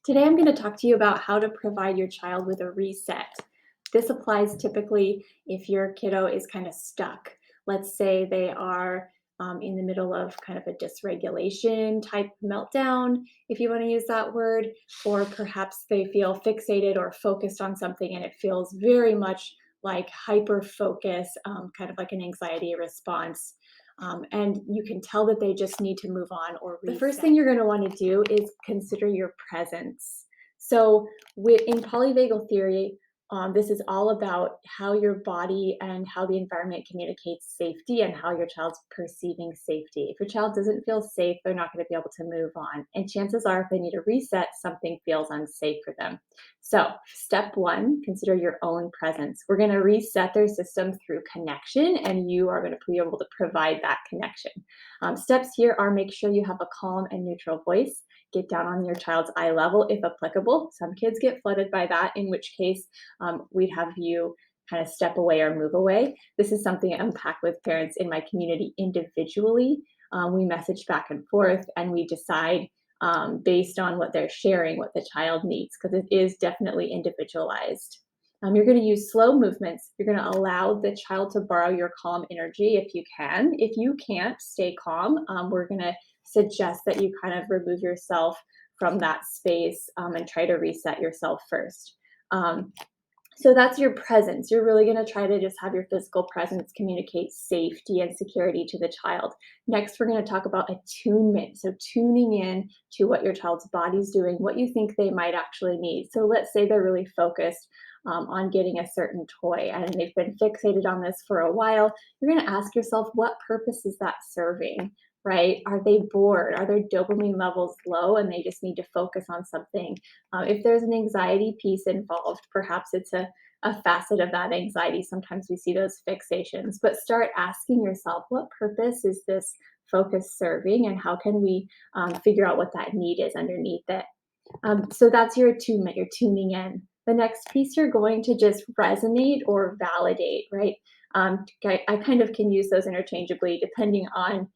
Today, I'm going to talk to you about how to provide your child with a reset. This applies typically if your kiddo is kind of stuck. Let's say they are in the middle of kind of a dysregulation type meltdown, if you want to use that word, or perhaps they feel fixated or focused on something and it feels very much like hyper focus, kind of like an anxiety response. And you can tell that they just need to move on or reset. The first thing you're going to want to do is consider your presence. So, in polyvagal theory, this is all about how your body and how the environment communicates safety and how your child's perceiving safety. If your child doesn't feel safe, they're not going to be able to move on. And chances are, if they need a reset, something feels unsafe for them. So, step one, consider your own presence. We're going to reset their system through connection, and you are going to be able to provide that connection. Steps here are make sure you have a calm and neutral voice. Get down on your child's eye level if applicable. Some kids get flooded by that, in which case we'd have you kind of step away or move away. This is something I unpack with parents in my community individually. We message back and forth and we decide based on what they're sharing, what the child needs, because it is definitely individualized. You're going to use slow movements. You're going to allow the child to borrow your calm energy if you can. If you can't stay calm, we're going to suggest that you kind of remove yourself from that space and try to reset yourself first. So that's your presence. You're really going to try to just have your physical presence communicate safety and security to the child. Next, we're going to talk about attunement. So tuning in to what your child's body's doing, what you think they might actually need. So let's say they're really focused on getting a certain toy and they've been fixated on this for a while. You're going to ask yourself, what purpose is that serving? Right? Are they bored? Are their dopamine levels low and they just need to focus on something? If there's an anxiety piece involved, perhaps it's a facet of that anxiety. Sometimes we see those fixations, but start asking yourself, what purpose is this focus serving and how can we figure out what that need is underneath it? So that's your attunement, you're tuning in. The next piece, you're going to just resonate or validate, right? I kind of can use those interchangeably depending on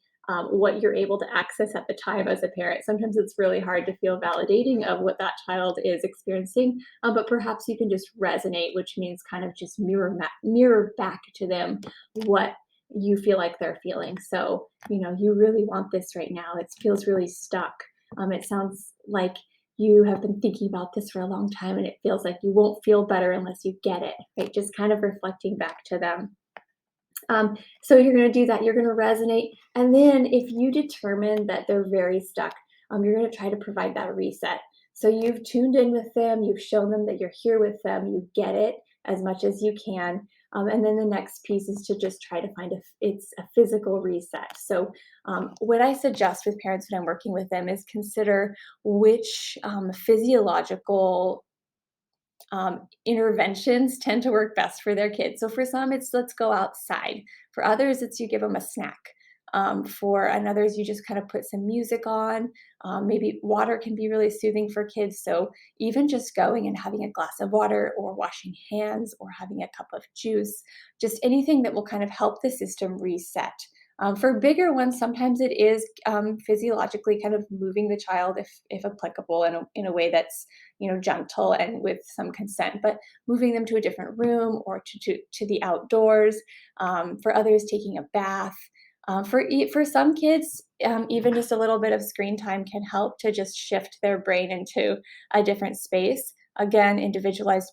what you're able to access at the time as a parent. Sometimes it's really hard to feel validating of what that child is experiencing, but perhaps you can just resonate, which means kind of just mirror back to them what you feel like they're feeling. So, you really want this right now. It feels really stuck. It sounds like you have been thinking about this for a long time and it feels like you won't feel better unless you get it, right? Just kind of reflecting back to them. So you're going to do that. You're going to resonate. And then if you determine that they're very stuck, you're going to try to provide that reset. So you've tuned in with them. You've shown them that you're here with them. You get it as much as you can. And then the next piece is to just try to find it's a physical reset. So what I suggest with parents when I'm working with them is consider which physiological interventions tend to work best for their kids. So for some, it's let's go outside. For others, it's you give them a snack. For others, you just kind of put some music on. Maybe water can be really soothing for kids. So even just going and having a glass of water or washing hands or having a cup of juice, just anything that will kind of help the system reset. For bigger ones, sometimes it is physiologically kind of moving the child, if applicable, in a way that's gentle and with some consent, but moving them to a different room or to the outdoors. For others, taking a bath. For some kids, even just a little bit of screen time can help to just shift their brain into a different space. Again, individualized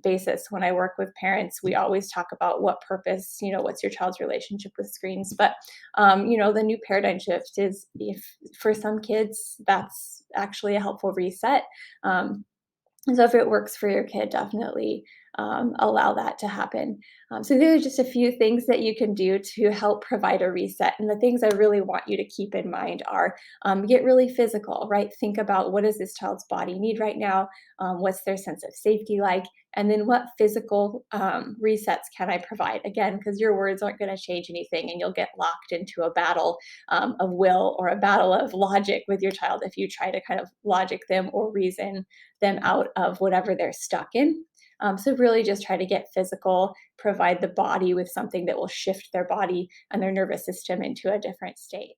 basis. When I work with parents, we always talk about what purpose, what's your child's relationship with screens. But, the new paradigm shift is if for some kids, that's actually a helpful reset. So if it works for your kid, definitely allow that to happen. So there are just a few things that you can do to help provide a reset. And the things I really want you to keep in mind are get really physical, right? Think about what does this child's body need right now? What's their sense of safety like? And then what physical resets can I provide? Again, because your words aren't going to change anything and you'll get locked into a battle of will or a battle of logic with your child if you try to kind of logic them or reason them out of whatever they're stuck in. So really just try to get physical, provide the body with something that will shift their body and their nervous system into a different state.